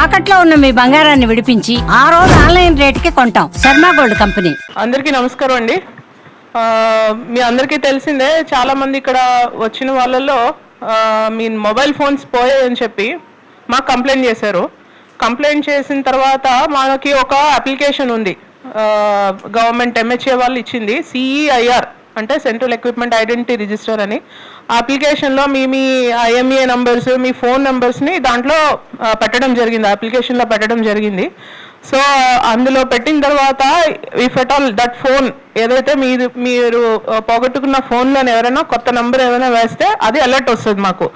తాకట్లో ఉన్న మీ బంగారాన్ని విడిపించి ఆ రోజు ఆన్లైన్ రేటుకి కొంటాం. Sharma gold company. అందరికీ నమస్కారం అండి. మీ అందరికీ తెలిసిందే, చాలా మంది ఇక్కడ వచ్చిన వాళ్ళలో మీ మొబైల్ ఫోన్స్ పోయాయని చెప్పి మాకు కంప్లైంట్ చేశారు. కంప్లైంట్ చేసిన తర్వాత మనకి ఒక అప్లికేషన్ ఉంది, గవర్నమెంట్ MHA వాళ్ళు ఇచ్చింది, CEIR అంటే సెంట్రల్ ఎక్విప్మెంట్ ఐడెంటిటీ రిజిస్టర్ అని. ఆ అప్లికేషన్లో మీ IMEI నంబర్స్, మీ ఫోన్ నెంబర్స్ని దాంట్లో పెట్టడం జరిగింది, అప్లికేషన్లో పెట్టడం జరిగింది. సో అందులో పెట్టిన తర్వాత if at all that phone ఏదైతే మీరు పోగొట్టుకున్న ఫోన్లోనే ఎవరైనా కొత్త నెంబర్ ఏమైనా వేస్తే అది అలర్ట్ వస్తుంది. మాకు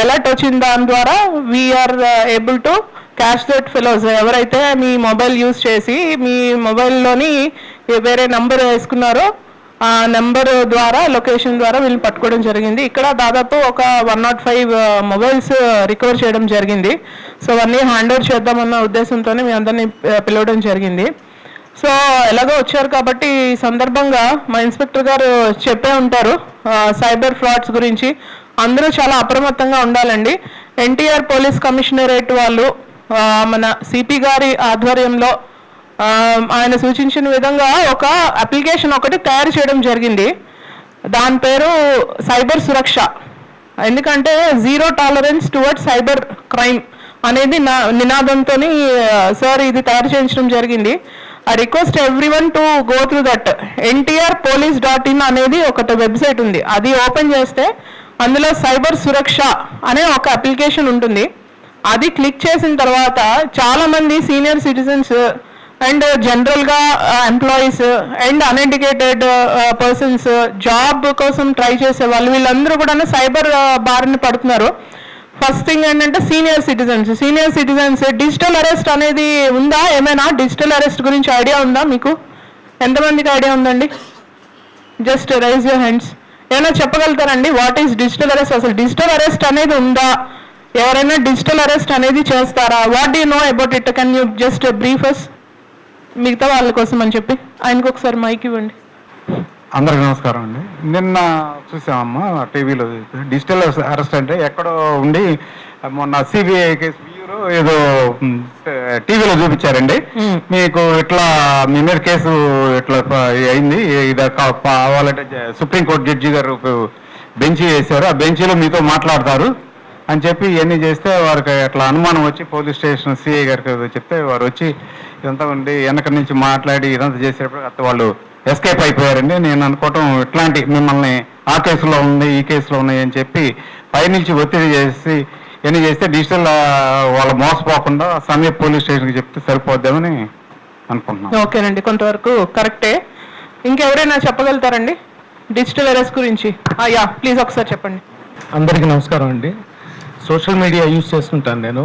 అలర్ట్ వచ్చిన దాని ద్వారా we're able to catch that fellows. ఎవరైతే మీ మొబైల్ యూజ్ చేసి మీ మొబైల్లోని వేరే నెంబర్ వేసుకున్నారో ఆ నెంబర్ ద్వారా, లొకేషన్ ద్వారా వీళ్ళని పట్టుకోవడం జరిగింది. ఇక్కడ దాదాపు ఒక 105 మొబైల్స్ రికవర్ చేయడం జరిగింది. సో అవన్నీ హ్యాండ్ ఓవర్ చేద్దామన్న ఉద్దేశంతోనే మీ అందరినీ పిలవడం జరిగింది. సో ఎలాగో వచ్చారు కాబట్టి ఈ సందర్భంగా మా ఇన్స్పెక్టర్ గారు చెప్పే ఉంటారు సైబర్ ఫ్రాడ్స్ గురించి. అందరూ చాలా అప్రమత్తంగా ఉండాలండి. NTR పోలీస్ కమిషనరేట్ వాళ్ళు మన CP గారి ఆధ్వర్యంలో ఆయన సూచించిన విధంగా ఒక అప్లికేషన్ ఒకటి తయారు చేయడం జరిగింది. దాని పేరు సైబర్ సురక్ష. ఎందుకంటే zero tolerance towards cyber crime అనేది నినాదంతో సార్ ఇది తయారు చేయించడం జరిగింది. I request everyone to go through that. NTRpolice.in అనేది ఒకటి వెబ్సైట్ ఉంది, అది ఓపెన్ చేస్తే అందులో సైబర్ సురక్ష అనే ఒక అప్లికేషన్ ఉంటుంది. అది క్లిక్ చేసిన తర్వాత చాలామంది సీనియర్ సిటిజన్స్ అండ్ జనరల్గా employees and uneducated persons, job కోసం ట్రై చేసే వాళ్ళు, వీళ్ళందరూ కూడా సైబర్ బారిన పడుతున్నారు. ఫస్ట్ థింగ్ ఏంటంటే సీనియర్ సిటిజన్స్ డిజిటల్ అరెస్ట్ అనేది ఉందా? ఏమైనా డిజిటల్ అరెస్ట్ గురించి ఐడియా ఉందా మీకు? ఎంతమందికి ఐడియా ఉందండి? Just raise your hands. ఏమైనా చెప్పగలుగుతారండి వాట్ ఈస్ డిజిటల్ అరెస్ట్? అసలు డిజిటల్ అరెస్ట్ అనేది ఉందా? ఎవరైనా డిజిటల్ అరెస్ట్ అనేది చేస్తారా? What do you know about it? Can you just brief us, మిగతా వాళ్ళ కోసం అని చెప్పి. ఆయనకు ఒకసారి మైక్ ఇవ్వండి. అందరికి నమస్కారం అండి. నిన్న చూసామమ్మా టీవీలో డిజిటల్ అరెస్ట్ అంటే ఎక్కడో ఉండి మొన్న CBI కేసు బ్యూరో ఏదో టీవీలో చూపించారండి. మీకు ఇట్లా మీ మీద కేసు ఇట్లా అయింది, ఇది కావాలంటే సుప్రీంకోర్టు జడ్జి గారు బెంచీ వేశారు, ఆ బెంచీలో మీతో మాట్లాడతారు అని చెప్పి ఇవన్నీ చేస్తే వారికి అట్లా అనుమానం వచ్చి పోలీస్ స్టేషన్ CI గారికి చెప్తే వారు వచ్చి ఇదంతా ఉండి వెనక నుంచి మాట్లాడి ఇదంతా చేసేటప్పుడు అత్త వాళ్ళు ఎస్కేప్ అయిపోయారండి. నేను అనుకోవటం ఇట్లాంటి మిమ్మల్ని ఆ కేసులో ఉంది, ఈ కేసులో ఉన్నాయి అని చెప్పి పైనుంచి ఒత్తిడి చేసి ఇవన్నీ చేస్తే డిజిటల్ వాళ్ళు మోసపోకుండా సమయ పోలీస్ స్టేషన్కి చెప్తే సరిపోద్దామని అనుకుంటున్నాను. ఓకేనండి, కొంతవరకు కరెక్టే. ఇంకెవరైనా చెప్పగలుగుతారండి డిజిటల్ అరెస్ట్ గురించి? యా ప్లీజ్ ఒకసారి చెప్పండి. అందరికీ నమస్కారం అండి. సోషల్ మీడియా యూజ్ చేస్తుంటాను నేను.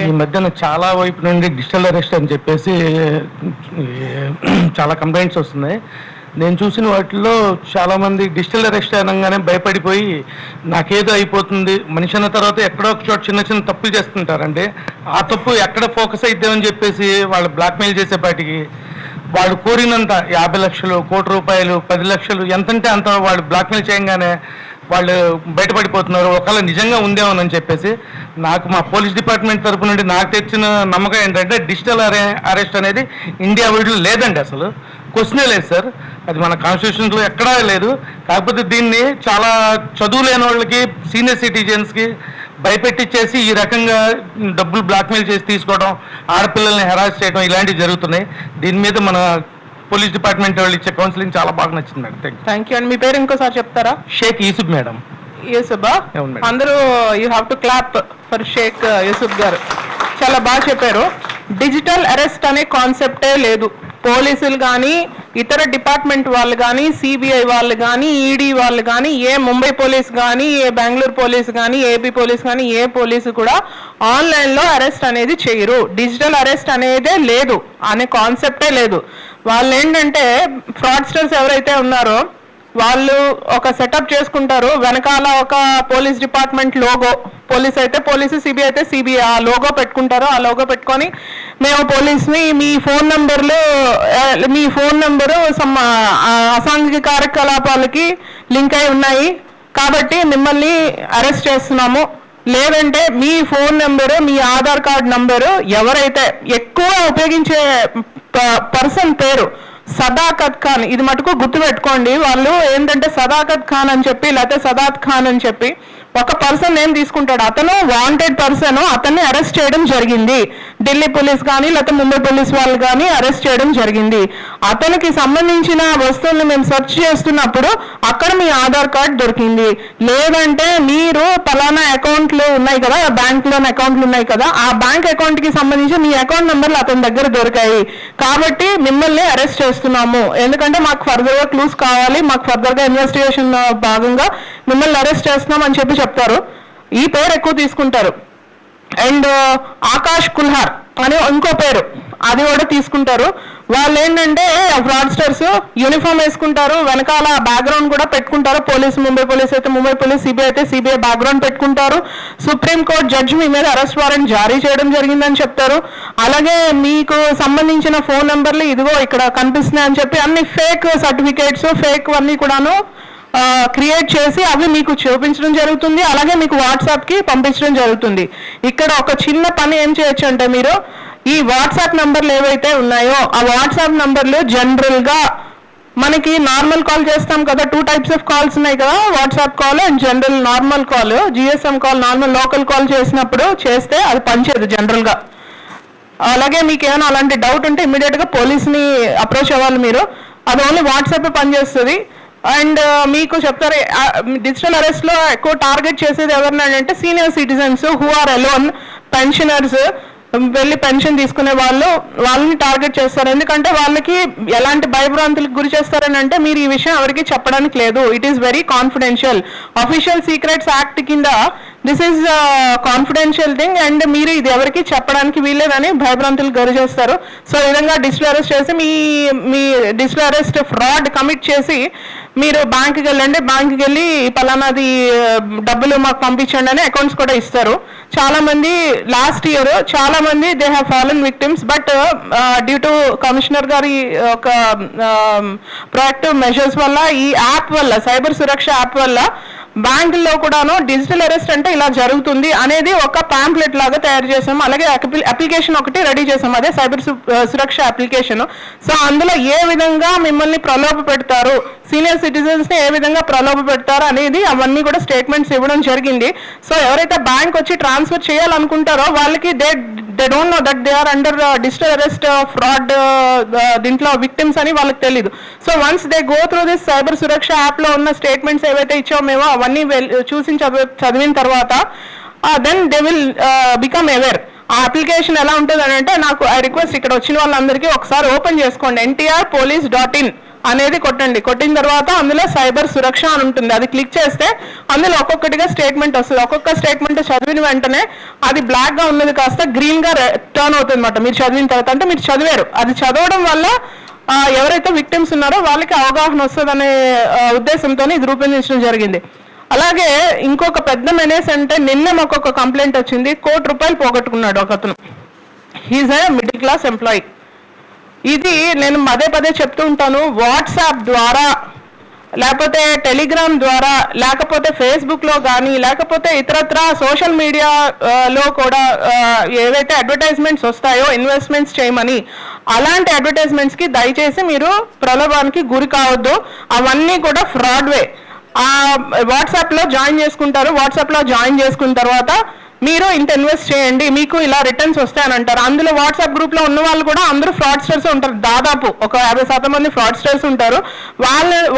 ఈ మధ్యన చాలా వైపు నుండి డిజిటల్ అరెస్ట్ అని చెప్పేసి చాలా కంప్లైంట్స్ వస్తున్నాయి. నేను చూసిన వాటిల్లో చాలామంది డిజిటల్ అరెస్ట్ అనగానే భయపడిపోయి నాకేదో అయిపోతుంది, మనిషి అన్న తర్వాత ఎక్కడో ఒక చోట చిన్న చిన్న తప్పులు చేస్తుంటారండి. ఆ తప్పు ఎక్కడ ఫోకస్ అయిద్దామని చెప్పేసి వాళ్ళు బ్లాక్మెయిల్ చేసేపాటికి వాళ్ళు కోరినంత 50 లక్షలు, ₹1,00,00,000, 10 లక్షలు ఎంతంటే అంత వాళ్ళు బ్లాక్మెయిల్ చేయగానే వాళ్ళు బయటపడిపోతున్నారు. ఒకవేళ నిజంగా ఉందేమోనని చెప్పేసి నాకు మా పోలీస్ డిపార్ట్మెంట్ తరపు నుండి నాకు తెచ్చిన నమ్మకం ఏంటంటే డిజిటల్ అరెస్ట్ అనేది ఇండియా వైడ్లో లేదండి. అసలు క్వశ్చనే లేదు సార్, అది మన కాన్స్టిట్యూషన్లో ఎక్కడా లేదు. కాకపోతే దీన్ని చాలా చదువు లేని వాళ్ళకి, సీనియర్ సిటిజన్స్కి భయపెట్టించేసి ఈ రకంగా డబ్బులు బ్లాక్మెయిల్ చేసి తీసుకోవడం, ఆడపిల్లల్ని హెరాస్ చేయడం ఇలాంటివి జరుగుతున్నాయి. దీని మీద మన పోలీస్ డిపార్ట్మెంట్ వాళ్ళు ఇచ్చే కౌన్సిలింగ్ చాలా బాగా నచ్చింది మేడం. థ్యాంక్ యూ అండి. మీ పేరు ఇంకోసారి చెప్తారా? షేక్ యూసుఫ్ మేడం. యూసుఫా? అందరూ you have to clap for Shaik Yusuf గారు. చాలా బాగా చెప్పారు. డిజిటల్ అరెస్ట్ అనే కాన్సెప్టే లేదు. పోలీసులు కానీ, ఇతర డిపార్ట్మెంట్ వాళ్ళు కానీ, CBI వాళ్ళు కానీ, ED వాళ్ళు కానీ, ఏ ముంబై పోలీస్ కానీ, ఏ బెంగళూరు పోలీస్ కానీ, AP పోలీస్ కానీ, ఏ పోలీసు కూడా ఆన్లైన్లో అరెస్ట్ అనేది చేయరు. డిజిటల్ అరెస్ట్ అనేదే లేదు, అనే కాన్సెప్టే లేదు. వాళ్ళు ఏంటంటే ఫ్రాడ్స్టర్స్ ఎవరైతే ఉన్నారో వాళ్ళు ఒక సెటప్ చేసుకుంటారు, వెనకాల ఒక పోలీస్ డిపార్ట్మెంట్ లోగో, పోలీస్ అయితే పోలీసు, CBI అయితే CBI, ఆ లోగో పెట్టుకుంటారు. ఆ లోగో పెట్టుకొని మేము పోలీస్ని, మీ ఫోన్ నెంబరు అసాంఘిక కార్యకలాపాలకి లింక్ అయి ఉన్నాయి కాబట్టి మిమ్మల్ని అరెస్ట్ చేస్తున్నాము, లేదంటే మీ ఫోన్ నెంబరు, మీ ఆధార్ కార్డ్ నంబరు, ఎవరైతే ఎక్కువ ఉపయోగించే పర్సన్ పేరు సదాకత్ ఖాన్, ఇది మటుకు గుర్తుపెట్టుకోండి. వాళ్ళు ఏంటంటే సదాకత్ ఖాన్ అని చెప్పి లేకపోతే సదాత్ ఖాన్ అని చెప్పి ఒక పర్సన్ నేమ్ తీసుకుంటాడు. అతను వాంటెడ్ పర్సన్, అతన్ని అరెస్ట్ చేయడం జరిగింది. ఢిల్లీ పోలీస్ కానీ లేకపోతే ముంబై పోలీస్ వాళ్ళు కానీ అరెస్ట్ చేయడం జరిగింది. అతనికి సంబంధించిన వస్తువులను మేము సెర్చ్ చేస్తున్నప్పుడు అక్కడ మీ ఆధార్ కార్డ్ దొరికింది. లేదంటే మీరు పలానా అకౌంట్లు ఉన్నాయి కదా, బ్యాంక్లోని అకౌంట్లు ఉన్నాయి కదా, ఆ బ్యాంక్ అకౌంట్కి సంబంధించి మీ అకౌంట్ నెంబర్లు అతని దగ్గర దొరికాయి కాబట్టి మిమ్మల్ని అరెస్ట్ చేస్తున్నాము. ఎందుకంటే మాకు ఫర్దర్గా క్లూస్ కావాలి, మాకు ఫర్దర్గా ఇన్వెస్టిగేషన్ భాగంగా మిమ్మల్ని అరెస్ట్ చేస్తున్నాం అని చెప్పి చెప్తారు. ఈ పేరు ఎక్కువ తీసుకుంటారు. అండ్ ఆకాష్ కుల్హార్ అని ఇంకో పేరు, అది కూడా తీసుకుంటారు. వాళ్ళు ఏంటంటే ఫ్రాడ్స్టర్స్ యూనిఫామ్ వేసుకుంటారు, వెనకాల బ్యాక్గ్రౌండ్ కూడా పెట్టుకుంటారు. పోలీస్, ముంబై పోలీస్ అయితే ముంబై పోలీస్, సిబిఐ అయితే సిబిఐ బ్యాక్గ్రౌండ్ పెట్టుకుంటారు. సుప్రీంకోర్టు జడ్జి మీ మీద అరెస్ట్ వారెంట్ జారీ చేయడం జరిగిందని చెప్తారు. అలాగే మీకు సంబంధించిన ఫోన్ నెంబర్లు ఇదిగో ఇక్కడ కనిపిస్తున్నాయి అని చెప్పి అన్ని ఫేక్ సర్టిఫికేట్స్, ఫేక్ అన్నీ కూడాను క్రియేట్ చేసి అవి మీకు చూపించడం జరుగుతుంది. అలాగే మీకు వాట్సాప్కి పంపించడం జరుగుతుంది. ఇక్కడ ఒక చిన్న పని ఏం చేయొచ్చు అంటే, మీరు ఈ వాట్సాప్ నంబర్లు ఏవైతే ఉన్నాయో ఆ వాట్సాప్ నంబర్లు జనరల్గా మనకి నార్మల్ కాల్ చేస్తాం కదా, 2 types ఆఫ్ కాల్స్ ఉన్నాయి కదా, WhatsApp call and general normal call. GSM call normal local call చేసినప్పుడు చేస్తే అది పనిచేయదు జనరల్గా. అలాగే మీకు ఏమైనా అలాంటి డౌట్ ఉంటే ఇమ్మీడియట్గా పోలీస్ని అప్రోచ్ అవ్వాలి మీరు. అది ఓన్లీ వాట్సాప్ పనిచేస్తుంది. అండ్ మీకు చెప్తారు డిజిటల్ అరెస్ట్లో ఎక్కువ టార్గెట్ చేసేది ఎవరినంటే senior citizens who are alone, pensioners, వెళ్ళి పెన్షన్ తీసుకునే వాళ్ళని టార్గెట్ చేస్తారు. ఎందుకంటే వాళ్ళకి ఎలాంటి భయభ్రాంతులకు గురి చేస్తారని అంటే, మీరు ఈ విషయం ఎవరికి చెప్పడానికి లేదు, it is very confidential, official secrets act కింద this is confidential thing and మీరు ఇది ఎవరికి చెప్పడానికి వీల్లేదని భయభ్రాంతులకు గురి చేస్తారు. సో ఈ విధంగా డిజిటల్ అరెస్ట్ చేసి మీ డిజిటల్ అరెస్ట్ ఫ్రాడ్ కమిట్ చేసి మీరు బ్యాంక్కి వెళ్ళండి, బ్యాంక్కి వెళ్ళి పలానాది డబ్బులు మాకు పంపించండి అని అకౌంట్స్ కూడా ఇస్తారు. చాలా మంది లాస్ట్ ఇయర్ చాలా మంది they have fallen victims. But due to commissioner గారి ఒక ప్రొయాక్టివ్ మెజర్స్ వల్ల, ఈ యాప్ వల్ల, సైబర్ సురక్ష యాప్ వల్ల బ్యాంకుల్లో కూడాను డిజిటల్ అరెస్ట్ అంటే ఇలా జరుగుతుంది అనేది ఒక పాంప్లెట్ లాగా తయారు చేసాము. అలాగే అప్లికేషన్ ఒకటి రెడీ చేసాము, అదే సైబర్ సురక్ష అప్లికేషన్. సో అందులో ఏ విధంగా మిమ్మల్ని ప్రలోభ పెడతారు, సీనియర్ సిటిజన్స్ని ఏ విధంగా ప్రలోభ పెడతారు అనేది అవన్నీ కూడా స్టేట్మెంట్స్ ఇవ్వడం జరిగింది. సో ఎవరైతే బ్యాంక్ వచ్చి ట్రాన్స్ఫర్ చేయాలనుకుంటారో వాళ్ళకి they don't know that they are under digital arrest fraud దీంట్లో విక్టిమ్స్ అని వాళ్ళకి తెలీదు. So once they go through this cyber Suraksha యాప్లో ఉన్న స్టేట్మెంట్స్ ఏవైతే ఇచ్చామో మేము అవన్నీ చూసి చదివిన తర్వాత then they will become aware. ఆ అప్లికేషన్ ఎలా ఉంటుంది అని అంటే, నాకు ఐ రిక్వెస్ట్ ఇక్కడ వచ్చిన వాళ్ళందరికీ ఒకసారి ఓపెన్ చేసుకోండి, NTRpolice.in అనేది కొట్టండి. కొట్టిన తర్వాత అందులో సైబర్ సురక్ష అని ఉంటుంది, అది క్లిక్ చేస్తే అందులో ఒక్కొక్కటిగా స్టేట్మెంట్ వస్తుంది. ఒక్కొక్క స్టేట్మెంట్ చదివిన వెంటనే అది బ్లాక్గా ఉన్నది కాస్త గ్రీన్గా టర్న్ అవుతుంది అనమాట. మీరు చదివిన తర్వాత అంటే మీరు చదివారు, అది చదవడం వల్ల ఎవరైతే విక్టిమ్స్ ఉన్నారో వాళ్ళకి అవగాహన వస్తుందనే ఉద్దేశంతో ఇది రూపొందించడం జరిగింది. అలాగే ఇంకొక పెద్ద మెనేస్ అంటే, నిన్న మాకు ఒక కంప్లైంట్ వచ్చింది, ₹1,00,00,000 పోగొట్టుకున్నాడు ఒక అతను. He's a middle class employee. ఇది నేను పదే చెప్తూ ఉంటాను, వాట్సాప్ ద్వారా లేకపోతే టెలిగ్రామ్ ద్వారా లేకపోతే ఫేస్బుక్లో కానీ లేకపోతే ఇతరత్ర సోషల్ మీడియాలో కూడా ఏవైతే అడ్వర్టైజ్మెంట్స్ వస్తాయో ఇన్వెస్ట్మెంట్స్ చేయమని, అలాంటి అడ్వర్టైజ్మెంట్స్కి దయచేసి మీరు ప్రలోభానికి గురి కావద్దు. అవన్నీ కూడా ఫ్రాడ్వే. వాట్సాప్లో జాయిన్ చేసుకుంటారు, వాట్సాప్లో జాయిన్ చేసుకున్న తర్వాత మీరు ఇంత ఇన్వెస్ట్ చేయండి మీకు ఇలా రిటర్న్స్ వస్తాయని అంటారు. అందులో వాట్సాప్ గ్రూప్లో ఉన్న వాళ్ళు కూడా అందరూ ఫ్రాడ్స్టర్స్ ఉంటారు, దాదాపు ఒక 50% మంది ఫ్రాడ్స్టర్స్ ఉంటారు.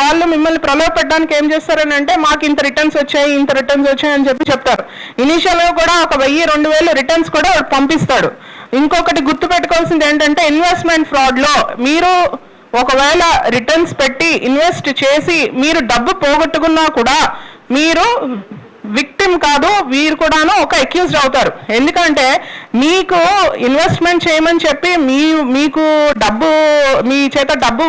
వాళ్ళు మిమ్మల్ని ప్రలోభ పెట్టడానికి ఏం చేస్తారని అంటే, మాకు ఇంత రిటర్న్స్ వచ్చాయి అని చెప్పి చెప్తారు. ఇనీషియల్గా కూడా ఒక 1000-2000 రిటర్న్స్ కూడా పంపిస్తాడు. ఇంకొకటి గుర్తుపెట్టుకోవాల్సింది ఏంటంటే, ఇన్వెస్ట్మెంట్ ఫ్రాడ్లో మీరు ఒకవేళ రిటర్న్స్ పెట్టి ఇన్వెస్ట్ చేసి మీరు డబ్బు పోగొట్టుకున్నా కూడా మీరు విక్టిమ్ కాదు, వీరు కూడాను ఒక అక్యూజ్డ్ అవుతారు. ఎందుకంటే మీకు ఇన్వెస్ట్మెంట్ చేయమని చెప్పి మీకు మీ చేత డబ్బు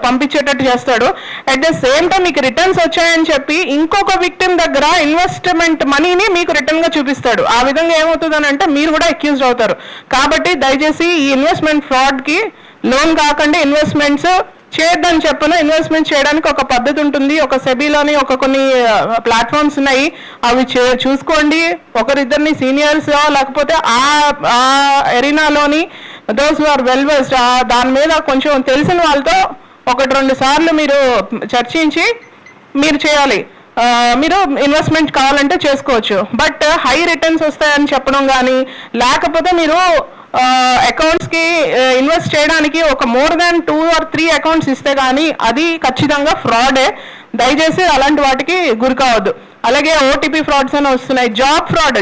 పంపించేటట్టు చేస్తాడు. అట్ ద సేమ్ టైం మీకు రిటర్న్స్ వచ్చాయని చెప్పి ఇంకొక విక్టిమ్ దగ్గర ఇన్వెస్ట్మెంట్ మనీని మీకు రిటర్న్ గా చూపిస్తాడు. ఆ విధంగా ఏమవుతుందని అంటే మీరు కూడా అక్యూజ్డ్ అవుతారు. కాబట్టి దయచేసి ఈ ఇన్వెస్ట్మెంట్ ఫ్రాడ్ కి లోన్ కాకండి, ఇన్వెస్ట్మెంట్స్ చేయొద్దని చెప్పను. ఇన్వెస్ట్మెంట్ చేయడానికి ఒక పద్ధతి ఉంటుంది, ఒక సెబీలోని ఒక కొన్ని ప్లాట్ఫామ్స్ ఉన్నాయి, అవి చూసుకోండి. ఒకరిద్దరిని సీనియర్స్ లేకపోతే ఆ ఎరీనాలోని దోస్ ఆర్ వెల్ వెస్డ్ దాని మీద కొంచెం తెలిసిన వాళ్ళతో 1-2 సార్లు మీరు చర్చించి మీరు చేయాలి. మీరు ఇన్వెస్ట్మెంట్ కావాలంటే చేసుకోవచ్చు. బట్ హై రిటర్న్స్ వస్తాయని చెప్పడం కానీ, లేకపోతే మీరు అకౌంట్స్కి ఇన్వెస్ట్ చేయడానికి ఒక మోర్ దాన్ 2 or 3 అకౌంట్స్ ఇస్తే కానీ అది ఖచ్చితంగా ఫ్రాడే. దయచేసి అలాంటి వాటికి గురి కావద్దు. అలాగే ఓటీపీ ఫ్రాడ్స్ అని వస్తున్నాయి. Job fraud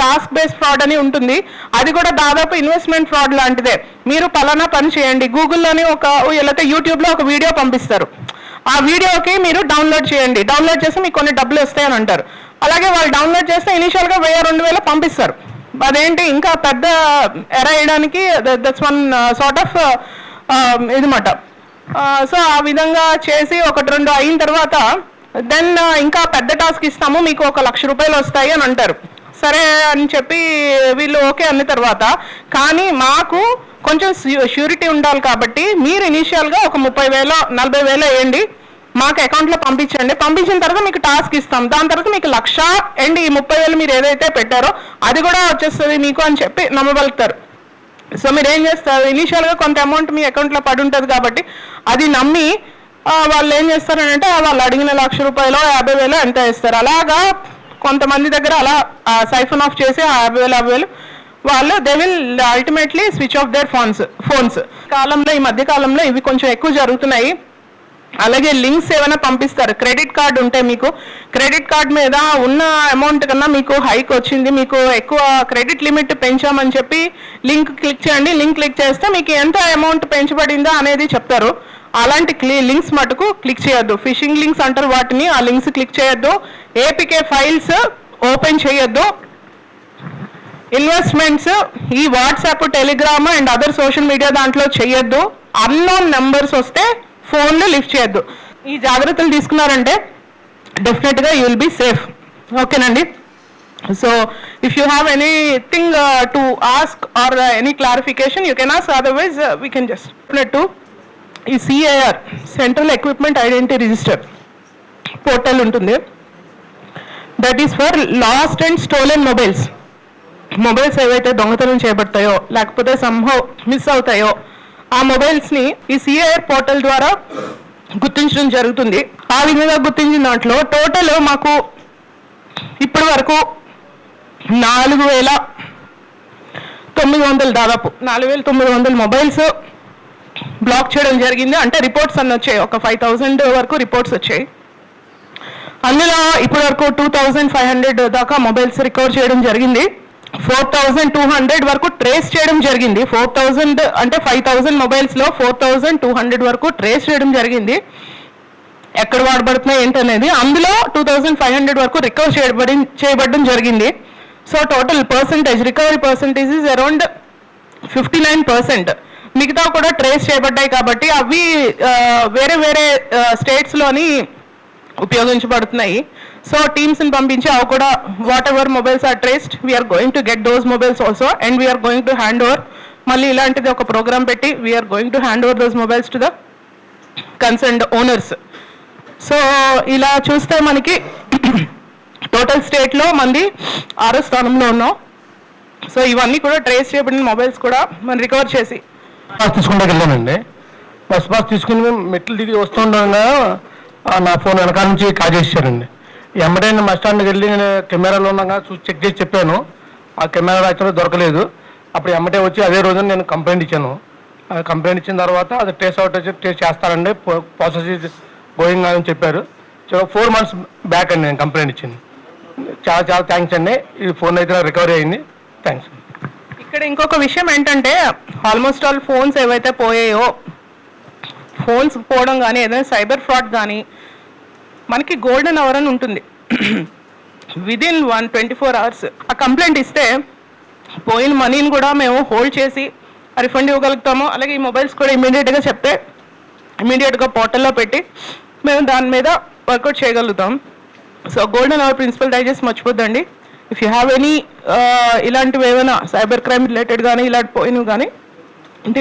task based fraud అని ఉంటుంది. అది కూడా దాదాపు ఇన్వెస్ట్మెంట్ ఫ్రాడ్ లాంటిదే. మీరు పలానా పని చేయండి, గూగుల్లోని లేకపోతే యూట్యూబ్లో ఒక వీడియో పంపిస్తారు, ఆ వీడియోకి మీరు డౌన్లోడ్ చేయండి, డౌన్లోడ్ చేస్తే మీకు కొన్ని డబ్బులు వస్తాయని అంటారు. అలాగే వాళ్ళు డౌన్లోడ్ చేస్తే ఇనిషియల్గా 1000-2000 పంపిస్తారు. అదేంటి ఇంకా పెద్ద ఎర వేయడానికి దట్స్ వన్ సార్ట్ ఆఫ్ ఇదిమాట. సో ఆ విధంగా చేసి 1-2 అయిన తర్వాత దెన్ ఇంకా పెద్ద టాస్క్ ఇస్తాము, మీకు 1,00,000 రూపాయలు వస్తాయి అని అంటారు. సరే అని చెప్పి వీళ్ళు ఓకే అన్న తర్వాత, కానీ మాకు కొంచెం ష్యూరిటీ ఉండాలి కాబట్టి మీరు ఇనీషియల్గా ఒక 30,000-40,000 వేయండి, మాకు అకౌంట్లో పంపించండి. పంపించిన తర్వాత మీకు టాస్క్ ఇస్తాం, దాని తర్వాత మీకు 1,00,000 అండ్ ఈ 30,000 మీరు ఏదైతే పెట్టారో అది కూడా వచ్చేస్తుంది మీకు అని చెప్పి నమ్మగలుగుతారు. సో మీరు ఏం చేస్తారు, ఇనీషియల్గా కొంత అమౌంట్ మీ అకౌంట్లో పడి ఉంటుంది కాబట్టి అది నమ్మి వాళ్ళు ఏం చేస్తారంటే వాళ్ళు అడిగిన 1,00,000 రూపాయలు 50,000 ఎంత ఇస్తారు. అలాగా కొంతమంది దగ్గర అలా సైఫన్ ఆఫ్ చేసి 50,000 వాళ్ళు they will ultimately switch of their phones. ఈ మధ్య కాలంలో ఇవి కొంచెం ఎక్కువ జరుగుతున్నాయి. అలాగే లింక్స్ ఏమైనా పంపిస్తారు. క్రెడిట్ కార్డు ఉంటే మీకు క్రెడిట్ కార్డ్ మీద ఉన్న అమౌంట్ కన్నా మీకు హైక్ వచ్చింది, మీకు ఎక్కువ క్రెడిట్ లిమిట్ పెంచామని చెప్పి లింక్ క్లిక్ చేయండి. లింక్ క్లిక్ చేస్తే మీకు ఎంత అమౌంట్ పెంచబడిందా అనేది చెప్తారు. అలాంటి లింక్స్ మటుకు క్లిక్ చేయొద్దు. ఫిషింగ్ లింక్స్ అంటారు వాటిని. ఆ లింక్స్ క్లిక్ చేయొద్దు. ఏపీకే ఫైల్స్ ఓపెన్ చేయొద్దు. ఇన్వెస్ట్మెంట్స్ ఈ WhatsApp, Telegram and other social media దాంట్లో చేయొద్దు. అన్నోన్ నెంబర్స్ వస్తే ఫోన్లు లిఫ్ట్ చేయొద్దు. ఈ జాగ్రత్తలు తీసుకున్నారంటే డెఫినెట్గా యూ విల్ బీ సేఫ్. ఓకేనండి. So if you have anything to ask or any clarification you can ask, otherwise we can just ఈ CIR central equipment identity register portal ఉంటుంది. That is for lost and stolen mobiles ఏవైతే దొంగతనం చేయబడతాయో లేకపోతే somehow miss అవుతాయో ఆ మొబైల్స్ని ఈ CIR portal ద్వారా గుర్తించడం జరుగుతుంది. ఆ విధంగా గుర్తించిన దాంట్లో టోటల్ మాకు ఇప్పటి వరకు 4,900 దాదాపు 4,900 మొబైల్స్ బ్లాక్ చేయడం జరిగింది. అంటే రిపోర్ట్స్ అన్నీ వచ్చాయి, ఒక 5,000 వరకు రిపోర్ట్స్ వచ్చాయి. అందులో ఇప్పటి వరకు 2,500 దాకా మొబైల్స్ రికవర్ చేయడం జరిగింది. 4,200 వరకు ట్రేస్ చేయడం జరిగింది. 4,000 అంటే 5,000 మొబైల్స్లో 4,200 వరకు ట్రేస్ చేయడం జరిగింది. ఎక్కడ వాడబడుతున్నాయి ఏంటనేది. అందులో 2,500 వరకు రికవర్ చేయబడడం జరిగింది. So total recovery percentage is around 59%. మిగతా కూడా ట్రేస్ చేయబడ్డాయి కాబట్టి అవి వేరే వేరే స్టేట్స్లోని ఉపయోగించబడుతున్నాయి. సో టీమ్స్ని పంపించి అవి కూడా what mobiles are traced we're going to get those mobiles also and we're going to hand over. మళ్ళీ ఇలాంటిది ఒక ప్రోగ్రామ్ పెట్టి we're going to hand over those mobiles to the concerned owners. So ఇలా చూస్తే మనకి total స్టేట్లో మంది 6వ స్థానంలో ఉన్నాం. సో ఇవన్నీ కూడా ట్రేస్ చేయబడిన మొబైల్స్ కూడా మనం రికవర్ చేసి పాస్ తీసుకుంటూ వెళ్ళానండి. బస్ పాస్ తీసుకుని మేము మెట్లు దిగి వస్తుండగా నా ఫోన్ వెనకాల నుంచి కాల్ చేశారండి. ఎమ్మటే బస్ స్టాండ్కి వెళ్ళి నేను కెమెరాలో ఉండగా చూసి చెక్ చేసి చెప్పాను. ఆ కెమెరా యాక్చువల్గా దొరకలేదు. అప్పుడు ఎమ్మటే వచ్చి అదే రోజున నేను కంప్లైంట్ ఇచ్చాను. కంప్లైంట్ ఇచ్చిన తర్వాత అది ట్రేస్ అవుట్ ట్రేస్ చేస్తారండి, ప్రాసెస్ గోయింగ్ అని చెప్పారు. 4 months బ్యాక్ అండి నేను కంప్లైంట్ ఇచ్చింది. చాలా చాలా థ్యాంక్స్ అండి. ఈ ఫోన్ అయితే రికవరీ అయింది. థ్యాంక్స్. ఇక్కడ ఇంకొక విషయం ఏంటంటే ఆల్మోస్ట్ ఆల్ ఫోన్స్ ఏవైతే పోయాయో, ఫోన్స్ పోవడం కానీ ఏదైనా సైబర్ ఫ్రాడ్ కానీ మనకి గోల్డెన్ అవర్ అని ఉంటుంది. విదిన్ 24 hours ఆ కంప్లైంట్ ఇస్తే పోయిన మనీని కూడా మేము హోల్డ్ చేసి రిఫండ్ ఇవ్వగలుగుతాము. అలాగే ఈ మొబైల్స్ కూడా ఇమీడియట్గా చెప్తే ఇమీడియట్గా పోర్టల్లో పెట్టి మేము దాని మీద వర్కౌట్ చేయగలుగుతాం. సో గోల్డెన్ అవర్ ప్రిన్సిపల్ దయచేసి మర్చిపోద్దండి. ఇఫ్ యూ హ్యావ్ ఎనీ ఇలాంటివి ఏమైనా సైబర్ క్రైమ్ రిలేటెడ్ కానీ ఇలాంటి పోయినవి కానీ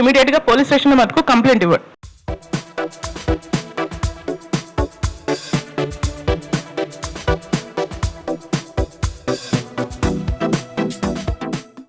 ఇమీడియట్గా పోలీస్ స్టేషన్ మటుకు కంప్లైంట్ ఇవ్వండి.